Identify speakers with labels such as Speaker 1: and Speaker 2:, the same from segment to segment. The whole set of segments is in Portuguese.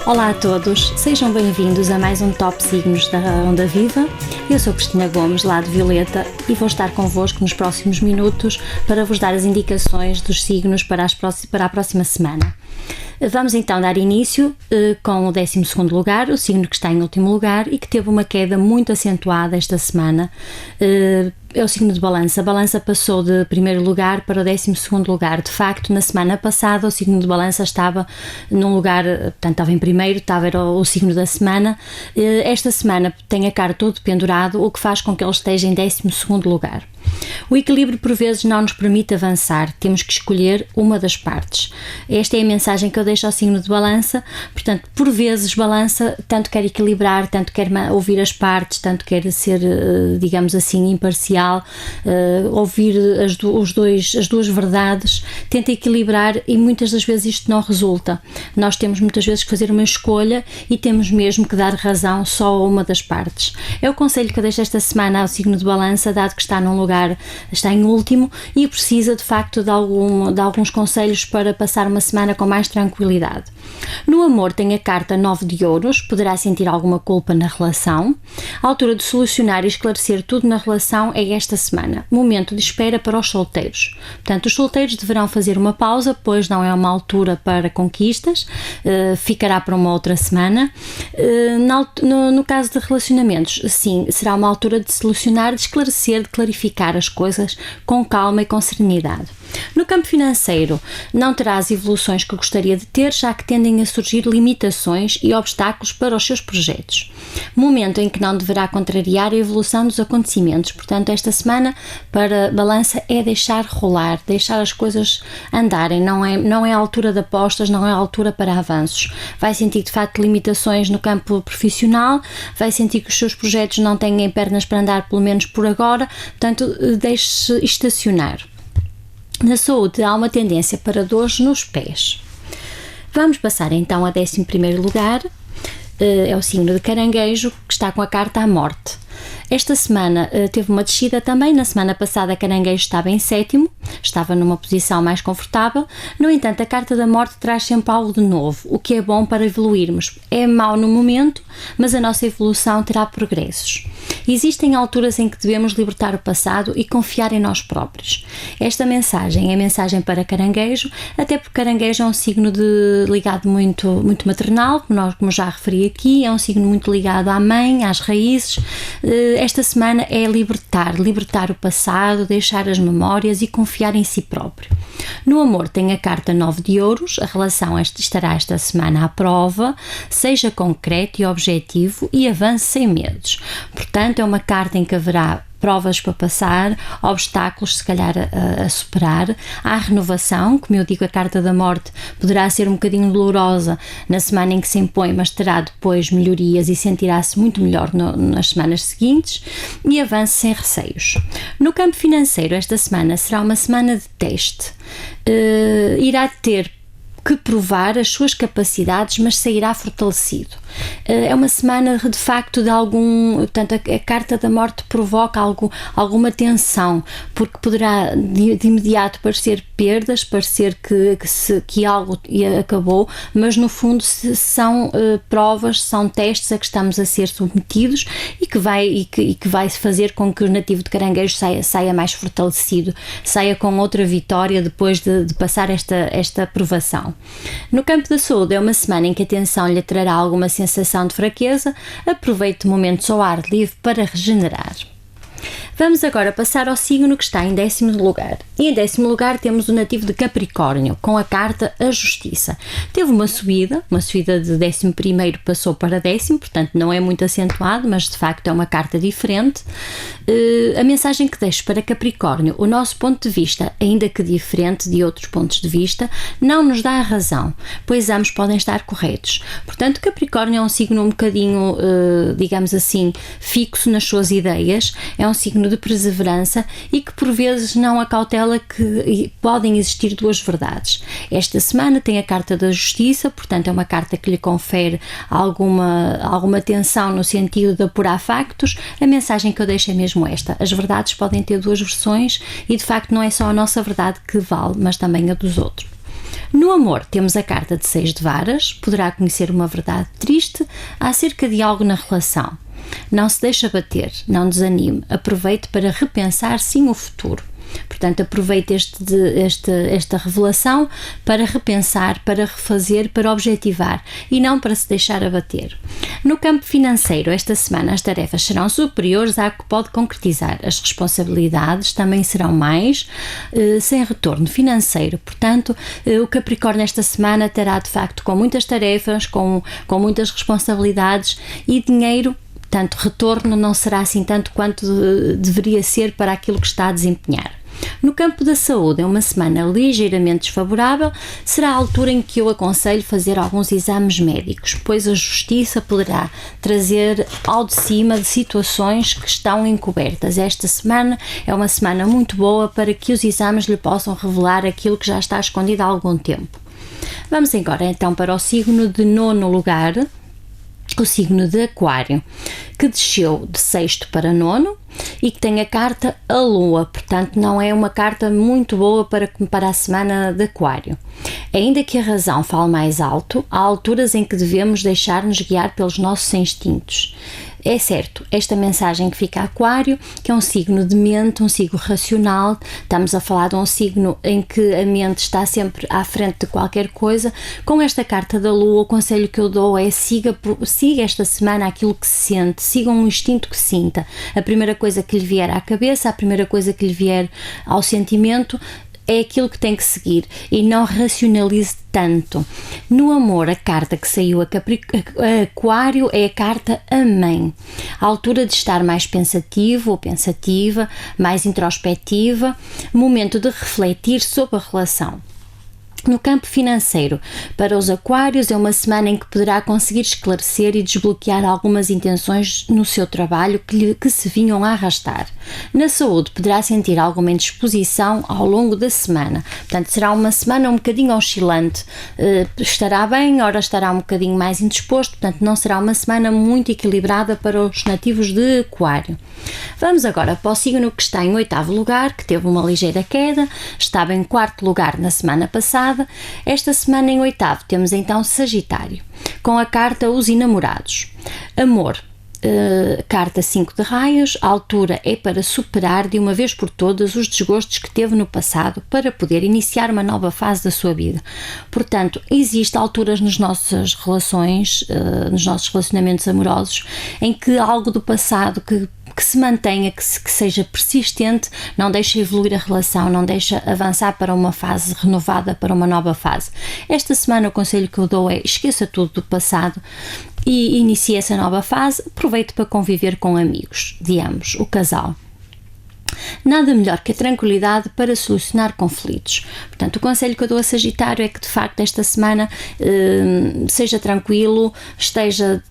Speaker 1: Olá a todos, sejam bem-vindos a mais um Top Signos da Onda Viva. Eu sou Cristina Gomes, lá de Violeta, e vou estar convosco nos próximos minutos para vos dar as indicações dos signos para a próxima semana. Vamos então dar início com o 12º lugar, o signo que está em último lugar e que teve uma queda muito acentuada esta semana. É o signo de Balança. A Balança passou de primeiro lugar para o 12º lugar. De facto, na semana passada o signo de Balança estava num lugar, portanto estava em primeiro, era o signo da semana. Esta semana tem a cara todo pendurado, o que faz com que ele esteja em 12º lugar. O equilíbrio por vezes não nos permite avançar, temos que escolher uma das partes. Esta é a mensagem que eu deixo ao signo de Balança. Portanto, por vezes Balança tanto quer equilibrar, tanto quer ouvir as partes, tanto quer ser, digamos assim, imparcial, ouvir as duas verdades, tenta equilibrar e muitas das vezes isto não resulta. Nós temos muitas vezes que fazer uma escolha e temos mesmo que dar razão só a uma das partes. É o conselho que eu deixo esta semana ao signo de Balança, dado que está num lugar, está em último e precisa de facto de alguns conselhos para passar uma semana com mais tranquilidade. No amor tem a carta 9 de ouros, poderá sentir alguma culpa na relação. A altura de solucionar e esclarecer tudo na relação é esta semana, momento de espera para os solteiros. Portanto, os solteiros deverão fazer uma pausa, pois não é uma altura para conquistas, ficará para uma outra semana. No caso de relacionamentos, sim, será uma altura de solucionar, de esclarecer, de clarificar as coisas com calma e com serenidade. No campo financeiro, não terá as evoluções que gostaria de ter, já que tendem a surgir limitações e obstáculos para os seus projetos. Momento em que não deverá contrariar a evolução dos acontecimentos. Portanto, esta semana para Balança é deixar rolar, deixar as coisas andarem. Não é a altura de apostas, não é a altura para avanços. Vai sentir de facto limitações no campo profissional, vai sentir que os seus projetos não têm pernas para andar, pelo menos por agora. Portanto, deixe-se estacionar. Na saúde há uma tendência para dores nos pés. Vamos passar então a 11º lugar, é o signo de Caranguejo, que está com a carta à morte. Esta semana teve uma descida também. Na semana passada Caranguejo estava em 7º, estava numa posição mais confortável. No entanto, a carta da morte traz sempre algo de novo, o que é bom para evoluirmos. É mau no momento, mas a nossa evolução terá progressos. Existem alturas em que devemos libertar o passado e confiar em nós próprios. Esta mensagem é mensagem para Caranguejo, até porque Caranguejo é um signo ligado muito maternal, como já referi aqui, é um signo muito ligado à mãe, às raízes. Esta semana é libertar o passado, deixar as memórias e confiar em si próprio. No amor tem a carta 9 de ouros, a relação estará esta semana à prova, seja concreto e objetivo e avance sem medos. Portanto, é uma carta em que haverá provas para passar, obstáculos se calhar a superar. Há renovação, como eu digo, a carta da morte poderá ser um bocadinho dolorosa na semana em que se impõe, mas terá depois melhorias e sentirá-se muito melhor nas semanas seguintes, e avance sem receios. No campo financeiro, esta semana será uma semana de teste. Irá ter que provar as suas capacidades, mas sairá fortalecido. É uma semana de facto portanto a carta da morte provoca alguma tensão, porque poderá de imediato parecer perdas, parecer que algo acabou, mas no fundo são provas, são testes a que estamos a ser submetidos e que vai fazer com que o nativo de Caranguejo saia mais fortalecido, saia com outra vitória depois de passar esta provação. No campo da saúde é uma semana em que a tensão lhe trará alguma sensação de fraqueza. Aproveite momentos ao ar livre para regenerar. Vamos agora passar ao signo que está em 10º lugar. E em 10º lugar temos o nativo de Capricórnio, com a carta a Justiça. Teve uma subida de 11º passou para 10º, portanto não é muito acentuado, mas de facto é uma carta diferente. A mensagem que deixo para Capricórnio: o nosso ponto de vista, ainda que diferente de outros pontos de vista, não nos dá a razão, pois ambos podem estar corretos. Portanto, Capricórnio é um signo um bocadinho, digamos assim, fixo nas suas ideias, é um signo de perseverança e que por vezes não acautela que podem existir duas verdades. Esta semana tem a carta da Justiça, portanto é uma carta que lhe confere alguma tensão no sentido de apurar factos. A mensagem que eu deixo é mesmo esta: as verdades podem ter duas versões e de facto não é só a nossa verdade que vale, mas também a dos outros. No amor, temos a carta de 6 de varas, poderá conhecer uma verdade triste acerca de algo na relação. Não se deixe abater, não desanime, aproveite para repensar sim o futuro. Portanto, aproveite esta revelação para repensar, para refazer, para objetivar e não para se deixar abater. No campo financeiro, esta semana as tarefas serão superiores à que pode concretizar. As responsabilidades também serão mais, sem retorno financeiro. Portanto, o Capricórnio esta semana terá de facto com muitas tarefas, com muitas responsabilidades e dinheiro. Portanto, retorno não será assim tanto quanto deveria ser para aquilo que está a desempenhar. No campo da saúde, é uma semana ligeiramente desfavorável, será a altura em que eu aconselho fazer alguns exames médicos, pois a justiça poderá trazer ao de cima de situações que estão encobertas. Esta semana é uma semana muito boa para que os exames lhe possam revelar aquilo que já está escondido há algum tempo. Vamos agora então para o signo de 9º lugar, o signo de Aquário, que desceu de 6º para 9º e que tem a carta a Lua, portanto não é uma carta muito boa para a semana de Aquário. Ainda que a razão fale mais alto, há alturas em que devemos deixar-nos guiar pelos nossos instintos. É certo, esta mensagem que fica a Aquário, que é um signo de mente, um signo racional, estamos a falar de um signo em que a mente está sempre à frente de qualquer coisa. Com esta carta da Lua, o conselho que eu dou é siga esta semana aquilo que se sente, siga um instinto que sinta. A primeira coisa que lhe vier à cabeça, a primeira coisa que lhe vier ao sentimento, é aquilo que tem que seguir e não racionalize tanto. No amor, a carta que saiu a Aquário é a carta a mãe. A altura de estar mais pensativo ou pensativa, mais introspectiva, momento de refletir sobre a relação. No campo financeiro, para os aquários é uma semana em que poderá conseguir esclarecer e desbloquear algumas intenções no seu trabalho que se vinham a arrastar. Na saúde, poderá sentir alguma indisposição ao longo da semana. Portanto, será uma semana um bocadinho oscilante. Estará bem, ora estará um bocadinho mais indisposto. Portanto, não será uma semana muito equilibrada para os nativos de Aquário. Vamos agora para o signo que está em 8º lugar, que teve uma ligeira queda, estava em 4º lugar na semana passada. Esta semana em 8º temos então Sagitário, com a carta Os Enamorados. Amor, carta 5 de raios, a altura é para superar de uma vez por todas os desgostos que teve no passado para poder iniciar uma nova fase da sua vida. Portanto, existem alturas nas nossas relações, nos nossos relacionamentos amorosos, em que algo do passado que se mantenha, que seja persistente, não deixa evoluir a relação, não deixa avançar para uma fase renovada, para uma nova fase. Esta semana o conselho que eu dou é esqueça tudo do passado e inicie essa nova fase, aproveite para conviver com amigos de ambos, o casal. Nada melhor que a tranquilidade para solucionar conflitos. Portanto, o conselho que eu dou a Sagitário é que de facto esta semana seja tranquilo, esteja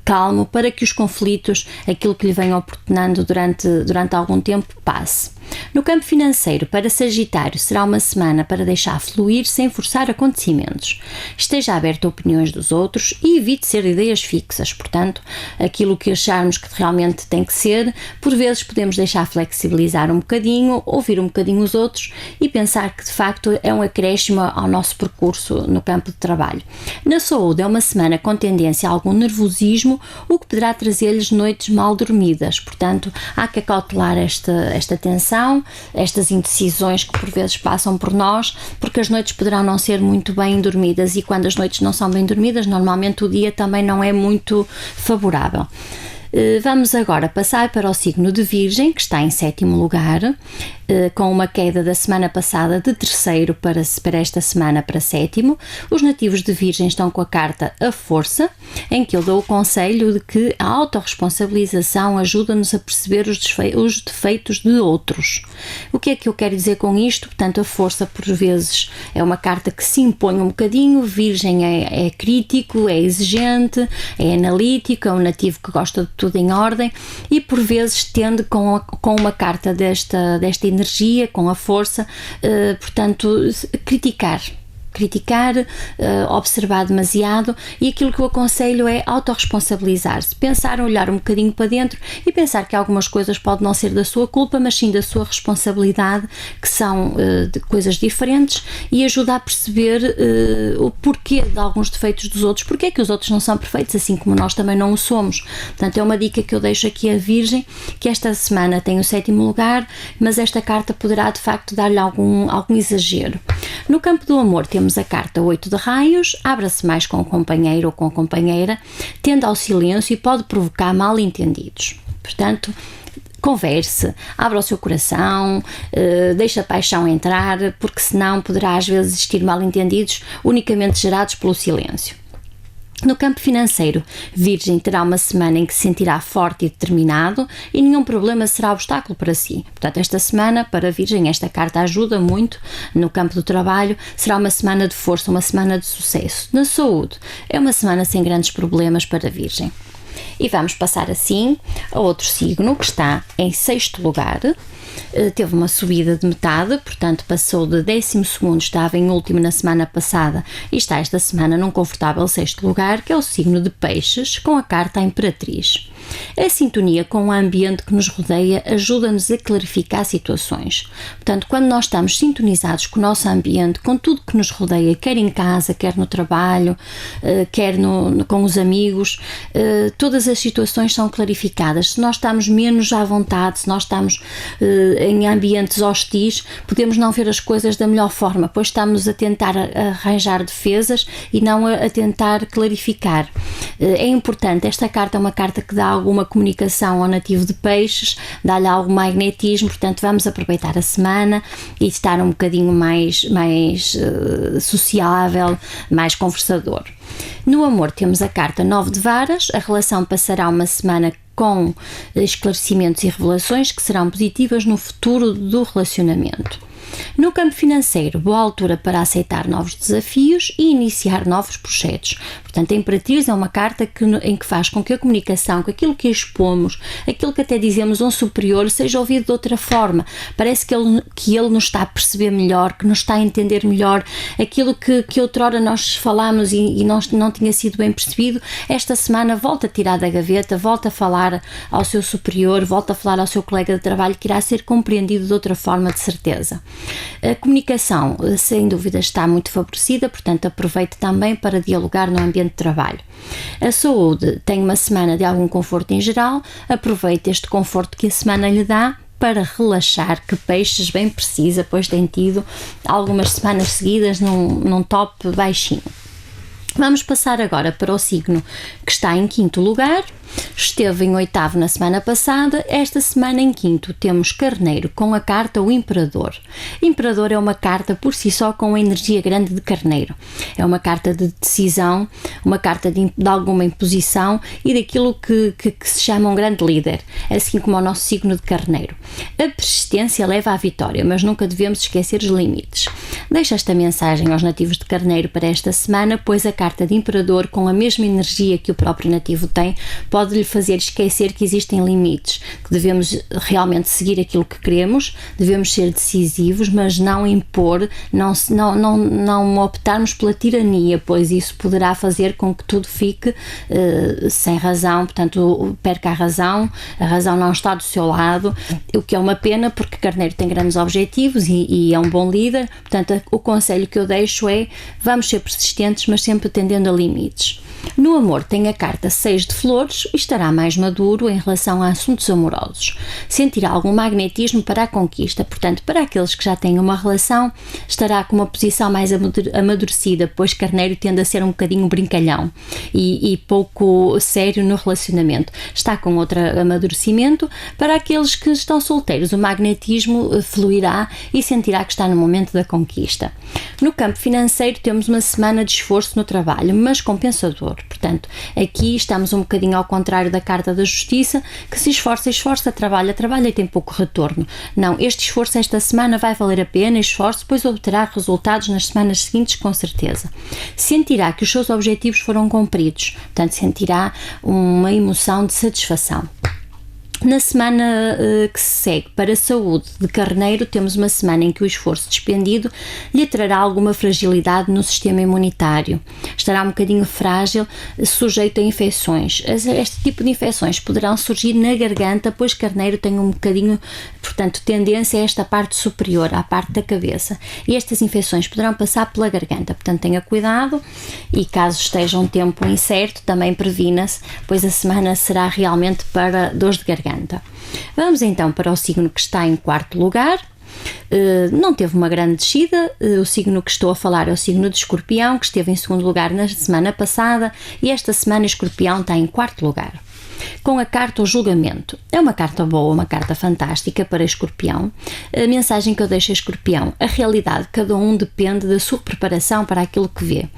Speaker 1: calmo para que os conflitos, aquilo que lhe vem oportunando durante algum tempo, passe. No campo financeiro, para Sagitário, será uma semana para deixar fluir sem forçar acontecimentos. Esteja aberto a opiniões dos outros e evite ser ideias fixas. Portanto, aquilo que acharmos que realmente tem que ser, por vezes podemos deixar flexibilizar um bocadinho, ouvir um bocadinho os outros e pensar que de facto é um acréscimo ao nosso percurso no campo de trabalho. Na saúde, é uma semana com tendência a algum nervosismo, o que poderá trazer-lhes noites mal dormidas. Portanto, há que acautelar esta tensão, estas indecisões que por vezes passam por nós, porque as noites poderão não ser muito bem dormidas e quando as noites não são bem dormidas, normalmente o dia também não é muito favorável. Vamos agora passar para o signo de Virgem, que está em 7º lugar, com uma queda da semana passada de 3º para esta semana para 7º. Os nativos de Virgem estão com a carta A Força, em que eu dou o conselho de que a autorresponsabilização ajuda-nos a perceber os defeitos de outros. O que é que eu quero dizer com isto? Portanto, a força por vezes é uma carta que se impõe um bocadinho. Virgem é crítico, é exigente, é analítico, é um nativo que gosta de tudo em ordem e por vezes tende com uma carta desta energia, com a força, portanto, criticar criticar, observar demasiado, e aquilo que eu aconselho é autorresponsabilizar-se, pensar, olhar um bocadinho para dentro e pensar que algumas coisas podem não ser da sua culpa, mas sim da sua responsabilidade, que são de coisas diferentes, e ajuda a perceber o porquê de alguns defeitos dos outros, porque é que os outros não são perfeitos, assim como nós também não o somos. Portanto, é uma dica que eu deixo aqui à Virgem, que esta semana tem o 7º lugar, mas esta carta poderá de facto dar-lhe algum exagero. No campo do amor temos a carta 8 de raios, abra-se mais com o companheiro ou com a companheira, tende ao silêncio e pode provocar mal-entendidos. Portanto, converse, abra o seu coração, deixe a paixão entrar, porque senão poderá às vezes existir mal-entendidos unicamente gerados pelo silêncio. No campo financeiro, Virgem terá uma semana em que se sentirá forte e determinado e nenhum problema será obstáculo para si. Portanto, esta semana, para Virgem, esta carta ajuda muito no campo do trabalho, será uma semana de força, uma semana de sucesso. Na saúde, é uma semana sem grandes problemas para Virgem. E vamos passar assim a outro signo que está em 6º lugar. Teve uma subida de metade, portanto passou de 12º, estava em último na semana passada e está esta semana num confortável 6º lugar, que é o signo de Peixes, com a carta Imperatriz. A sintonia com o ambiente que nos rodeia ajuda-nos a clarificar situações. Portanto, quando nós estamos sintonizados com o nosso ambiente, com tudo que nos rodeia, quer em casa, quer no trabalho, quer com os amigos, todas as situações são clarificadas. Se nós estamos menos à vontade, se nós estamos em ambientes hostis, podemos não ver as coisas da melhor forma, pois estamos a tentar arranjar defesas e não a tentar clarificar. É importante, esta carta é uma carta que dá alguma comunicação ao nativo de Peixes, dá-lhe algum magnetismo, portanto vamos aproveitar a semana e estar um bocadinho mais sociável, mais conversador. No amor temos a carta 9 de varas, a relação passará uma semana com esclarecimentos e revelações que serão positivas no futuro do relacionamento. No campo financeiro, boa altura para aceitar novos desafios e iniciar novos projetos. Portanto, a Imperatriz é uma carta em que faz com que a comunicação, com aquilo que expomos, aquilo que até dizemos a um superior, seja ouvido de outra forma. Parece que ele nos está a perceber melhor, que nos está a entender melhor. Aquilo que outrora nós falámos e não tinha sido bem percebido, esta semana volta a tirar da gaveta, volta a falar ao seu superior, volta a falar ao seu colega de trabalho, que irá ser compreendido de outra forma, de certeza. A comunicação, sem dúvida, está muito favorecida, portanto aproveite também para dialogar no ambiente de trabalho. A saúde tem uma semana de algum conforto em geral, aproveite este conforto que a semana lhe dá para relaxar, que Peixes bem precisa, pois tem tido algumas semanas seguidas num top baixinho. Vamos passar agora para o signo que está em 5º lugar. Esteve em 8º na semana passada, esta semana em 5º temos Carneiro com a carta o Imperador. Imperador é uma carta por si só com a energia grande de Carneiro. É uma carta de decisão, uma carta de alguma imposição e daquilo que se chama um grande líder, assim como o nosso signo de Carneiro. A persistência leva à vitória, mas nunca devemos esquecer os limites. Deixo esta mensagem aos nativos de Carneiro para esta semana, pois a carta de Imperador, com a mesma energia que o próprio nativo tem, pode-lhe fazer esquecer que existem limites, que devemos realmente seguir aquilo que queremos, devemos ser decisivos, mas não impor, não optarmos pela tirania, pois isso poderá fazer com que tudo fique sem razão, portanto perca a razão não está do seu lado, o que é uma pena, porque Carneiro tem grandes objetivos e é um bom líder. Portanto, o conselho que eu deixo é: vamos ser persistentes, mas sempre tendendo a limites. No amor tem a carta 6 de flores e estará mais maduro em relação a assuntos amorosos. Sentirá algum magnetismo para a conquista, portanto, para aqueles que já têm uma relação, estará com uma posição mais amadurecida, pois Carneiro tende a ser um bocadinho brincalhão e pouco sério no relacionamento. Está com outro amadurecimento. Para aqueles que estão solteiros, o magnetismo fluirá e sentirá que está no momento da conquista. No campo financeiro temos uma semana de esforço no trabalho, mas compensador. Portanto, aqui estamos um bocadinho ao contrário da carta da justiça, que se esforça, trabalha e tem pouco retorno. Não, este esforço esta semana vai valer a pena, esforço, pois obterá resultados nas semanas seguintes, com certeza. Sentirá que os seus objetivos foram cumpridos, portanto sentirá uma emoção de satisfação. Na semana que se segue para a saúde de Carneiro, temos uma semana em que o esforço despendido lhe trará alguma fragilidade no sistema imunitário. Estará um bocadinho frágil, sujeito a infecções. Este tipo de infecções poderão surgir na garganta, pois Carneiro tem um bocadinho, portanto, tendência a esta parte superior, à parte da cabeça. E estas infecções poderão passar pela garganta, portanto tenha cuidado e caso esteja um tempo incerto, também previna-se, pois a semana será realmente para dores de garganta. Vamos então para o signo que está em quarto lugar. Não teve uma grande descida. O signo que estou a falar é o signo de Escorpião, que esteve em segundo lugar na semana passada, e esta semana Escorpião está em quarto lugar. Com a carta O Julgamento. É uma carta boa, uma carta fantástica para Escorpião. A mensagem que eu deixo a Escorpião: a realidade de cada um depende da sua preparação para aquilo que vê.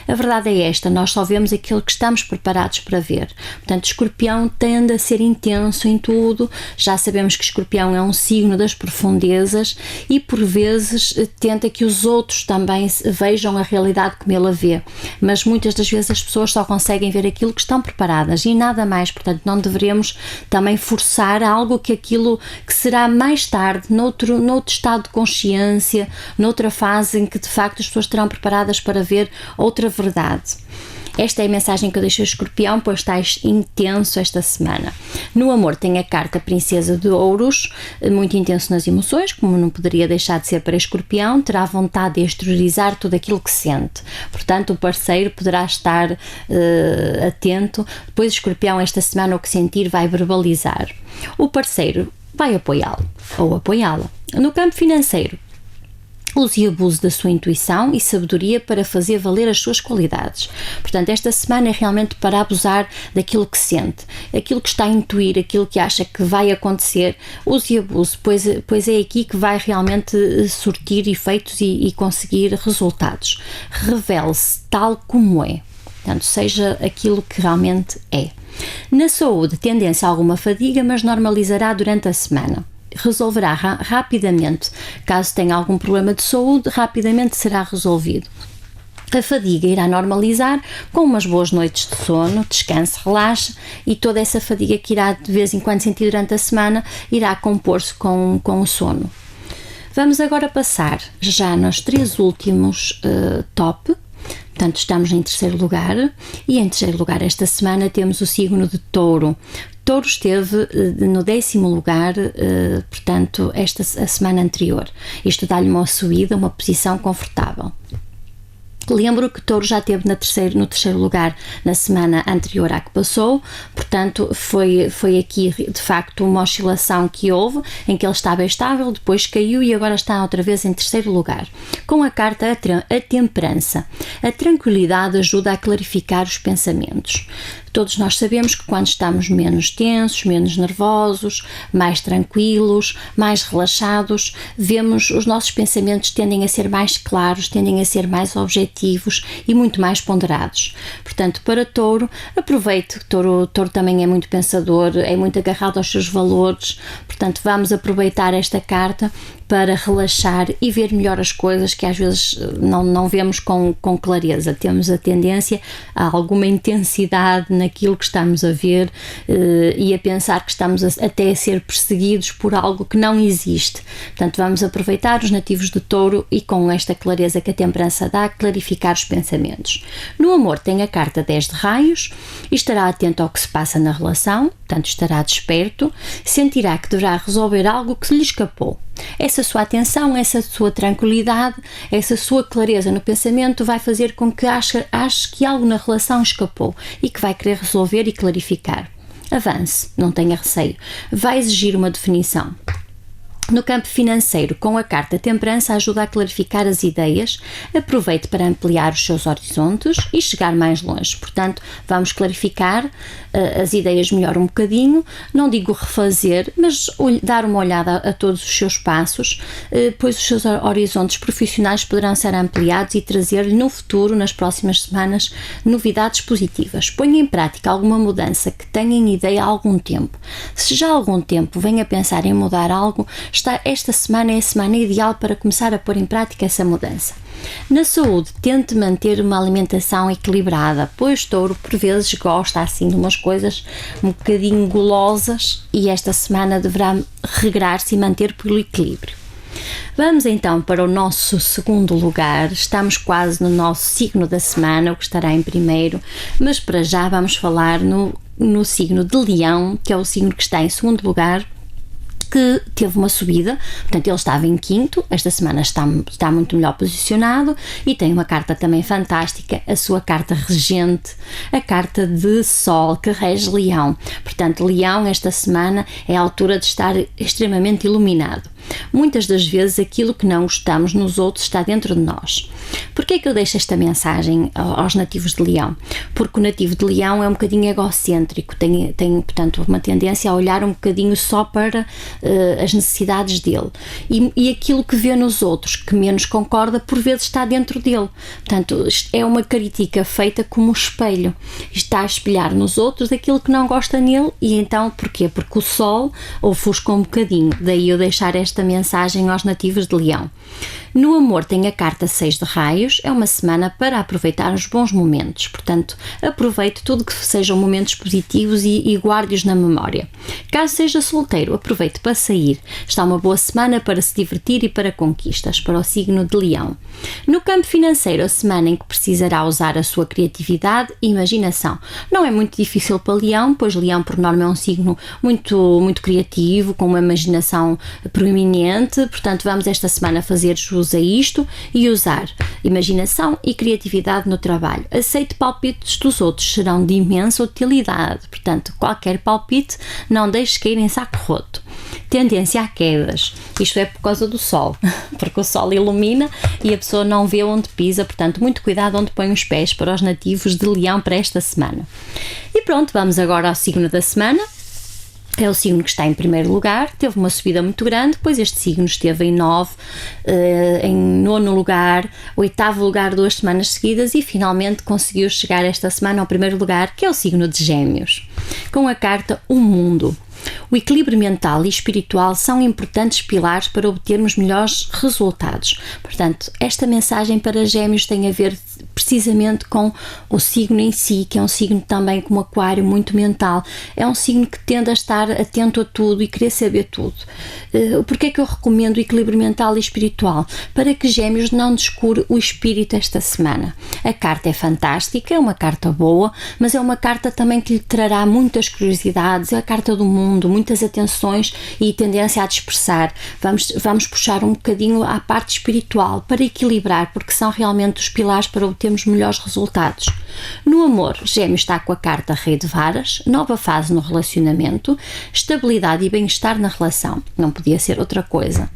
Speaker 1: A verdade é esta: nós só vemos aquilo que estamos preparados para ver. Portanto, Escorpião tende a ser intenso em tudo. Já sabemos que Escorpião é um signo das profundezas e por vezes tenta que os outros também vejam a realidade como ele a vê, mas muitas das vezes as pessoas só conseguem ver aquilo que estão preparadas e nada mais. Portanto, não deveremos também forçar algo que aquilo que será mais tarde, noutro estado de consciência, noutra fase em que de facto as pessoas estarão preparadas para ver outra verdade. Esta é a mensagem que eu deixo ao Escorpião, pois está intenso esta semana. No amor tem a carta Princesa de Ouros, muito intenso nas emoções, como não poderia deixar de ser para Escorpião, terá vontade de exteriorizar tudo aquilo que sente. Portanto, o parceiro poderá estar atento, pois Escorpião esta semana o que sentir vai verbalizar. O parceiro vai apoiá-lo ou apoiá-la. No campo financeiro, use e abuse da sua intuição e sabedoria para fazer valer as suas qualidades. Portanto, esta semana é realmente para abusar daquilo que sente, aquilo que está a intuir, aquilo que acha que vai acontecer. Use e abuse, pois é aqui que vai realmente surtir efeitos e conseguir resultados. Revele-se tal como é. Portanto, seja aquilo que realmente é. Na saúde, tendência a alguma fadiga, mas normalizará durante a semana. Resolverá rapidamente. Caso tenha algum problema de saúde, rapidamente será resolvido. A fadiga irá normalizar com umas boas noites de sono, descanse, relaxe, e toda essa fadiga que irá de vez em quando sentir durante a semana irá compor-se com o sono. Vamos agora passar já nos 3 últimos top. Portanto, estamos em terceiro lugar, e em terceiro lugar esta semana temos o signo de Touro. Touro esteve no 10º lugar, portanto, a semana anterior. Isto dá-lhe uma subida, uma posição confortável. Lembro que Touro já esteve no terceiro lugar na semana anterior à que passou, portanto foi aqui de facto uma oscilação que houve, em que ele estava estável, depois caiu e agora está outra vez em terceiro lugar. Com a carta a Temperança. A tranquilidade ajuda a clarificar os pensamentos. Todos nós sabemos que quando estamos menos tensos, menos nervosos, mais tranquilos, mais relaxados, vemos os nossos pensamentos tendem a ser mais claros, tendem a ser mais objetivos e muito mais ponderados. Portanto, para Touro, aproveite. Touro também é muito pensador, é muito agarrado aos seus valores, portanto vamos aproveitar esta carta para relaxar e ver melhor as coisas que às vezes não vemos com clareza. Temos a tendência a alguma intensidade naquilo que estamos a ver e a pensar que estamos até a ser perseguidos por algo que não existe. Portanto, vamos aproveitar os nativos de Touro e com esta clareza que a Temperança dá, clarificar os pensamentos. No amor tem a carta 10 de Raios e estará atento ao que se passa na relação, portanto estará desperto, sentirá que deverá resolver algo que lhe escapou. Essa sua atenção, essa sua tranquilidade, essa sua clareza no pensamento vai fazer com que ache que algo na relação escapou e que vai querer resolver e clarificar. Avance, não tenha receio, vai exigir uma definição. No campo financeiro, com a carta Temperança, ajuda a clarificar as ideias, aproveite para ampliar os seus horizontes e chegar mais longe. Portanto, vamos clarificar as ideias melhor um bocadinho, não digo refazer, mas dar uma olhada a todos os seus passos, pois os seus horizontes profissionais poderão ser ampliados e trazer-lhe no futuro, nas próximas semanas, novidades positivas. Ponha em prática alguma mudança que tenha em ideia há algum tempo. Se já há algum tempo vem a pensar em mudar algo, esta semana é a semana ideal para começar a pôr em prática essa mudança. Na saúde, tente manter uma alimentação equilibrada, pois Touro por vezes gosta assim de umas coisas um bocadinho golosas e esta semana deverá regrar-se e manter pelo equilíbrio. Vamos então para o nosso segundo lugar, estamos quase no nosso signo da semana, o que estará em primeiro, mas para já vamos falar no signo de Leão, que é o signo que está em segundo lugar, que teve uma subida, portanto ele estava em quinto, esta semana está muito melhor posicionado e tem uma carta também fantástica, a sua carta regente, a carta de Sol, que rege Leão. Portanto, Leão esta semana é a altura de estar extremamente iluminado. Muitas das vezes aquilo que não gostamos nos outros está dentro de nós. Porquê é que eu deixo esta mensagem aos nativos de Leão? Porque o nativo de Leão é um bocadinho egocêntrico, tem portanto uma tendência a olhar um bocadinho só para as necessidades dele e aquilo que vê nos outros, que menos concorda, por vezes está dentro dele. Portanto, é uma crítica feita como espelho, está a espelhar nos outros aquilo que não gosta nele e então, porquê? Porque o Sol ofusca um bocadinho, daí eu deixar esta mensagem aos nativos de Leão. No amor tem a carta 6 de raios, é uma semana para aproveitar os bons momentos, portanto aproveite tudo que sejam momentos positivos e guarde-os na memória. Caso seja solteiro, aproveite para sair, está uma boa semana para se divertir e para conquistas, para o signo de Leão. No campo financeiro, a semana em que precisará usar a sua criatividade e imaginação. Não é muito difícil para Leão, pois Leão por norma é um signo muito criativo, com uma imaginação proeminente, portanto vamos esta semana fazer jus a isto e usar imaginação e criatividade no trabalho. Aceite palpites dos outros, serão de imensa utilidade, portanto qualquer palpite não deixe cair em saco roto. Tendência a quedas, isto é por causa do Sol, porque o Sol ilumina e a pessoa não vê onde pisa, portanto muito cuidado onde põe os pés para os nativos de Leão para esta semana. E pronto, vamos agora ao signo da semana. É o signo que está em primeiro lugar, teve uma subida muito grande, pois este signo esteve em nono lugar, oitavo lugar 2 semanas seguidas e finalmente conseguiu chegar esta semana ao primeiro lugar, que é o signo de Gêmeos, com a carta O Mundo. O equilíbrio mental e espiritual são importantes pilares para obtermos melhores resultados. Portanto, esta mensagem para Gêmeos tem a ver precisamente com o signo em si, que é um signo também como Aquário, muito mental. É um signo que tende a estar atento a tudo e querer saber tudo. Porquê é que eu recomendo o equilíbrio mental e espiritual? Para que Gêmeos não descure o espírito esta semana. A carta é fantástica, é uma carta boa, mas é uma carta também que lhe trará muitas curiosidades, é a carta do mundo, muitas atenções e tendência a dispersar. Vamos puxar um bocadinho à parte espiritual para equilibrar, porque são realmente os pilares para obtermos melhores resultados. No amor, Gêmeos está com a carta Rei de Varas, nova fase no relacionamento, estabilidade e bem-estar na relação. Não podia ser outra coisa.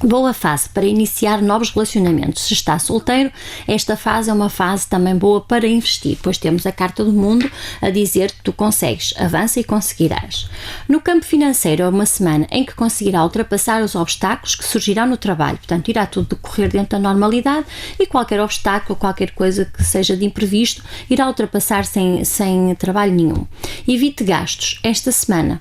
Speaker 1: Boa fase para iniciar novos relacionamentos. Se está solteiro, esta fase é uma fase também boa para investir, pois temos a carta do mundo a dizer que tu consegues, avança e conseguirás. No campo financeiro, é uma semana em que conseguirá ultrapassar os obstáculos que surgirão no trabalho, portanto irá tudo decorrer dentro da normalidade e qualquer obstáculo, qualquer coisa que seja de imprevisto, irá ultrapassar sem trabalho nenhum. Evite gastos esta semana.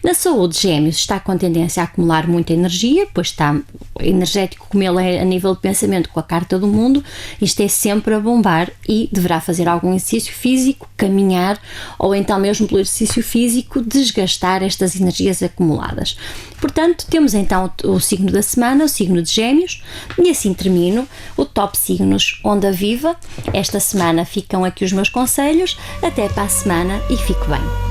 Speaker 1: Na saúde, Gêmeos está com tendência a acumular muita energia, pois está energético como ele é a nível de pensamento com a carta do mundo, isto é sempre a bombar e deverá fazer algum exercício físico, caminhar ou então mesmo pelo exercício físico desgastar estas energias acumuladas. Portanto, temos então o signo da semana, o signo de Gêmeos, e assim termino o Top Signos Onda Viva. Esta semana ficam aqui os meus conselhos, até para a semana e fique bem.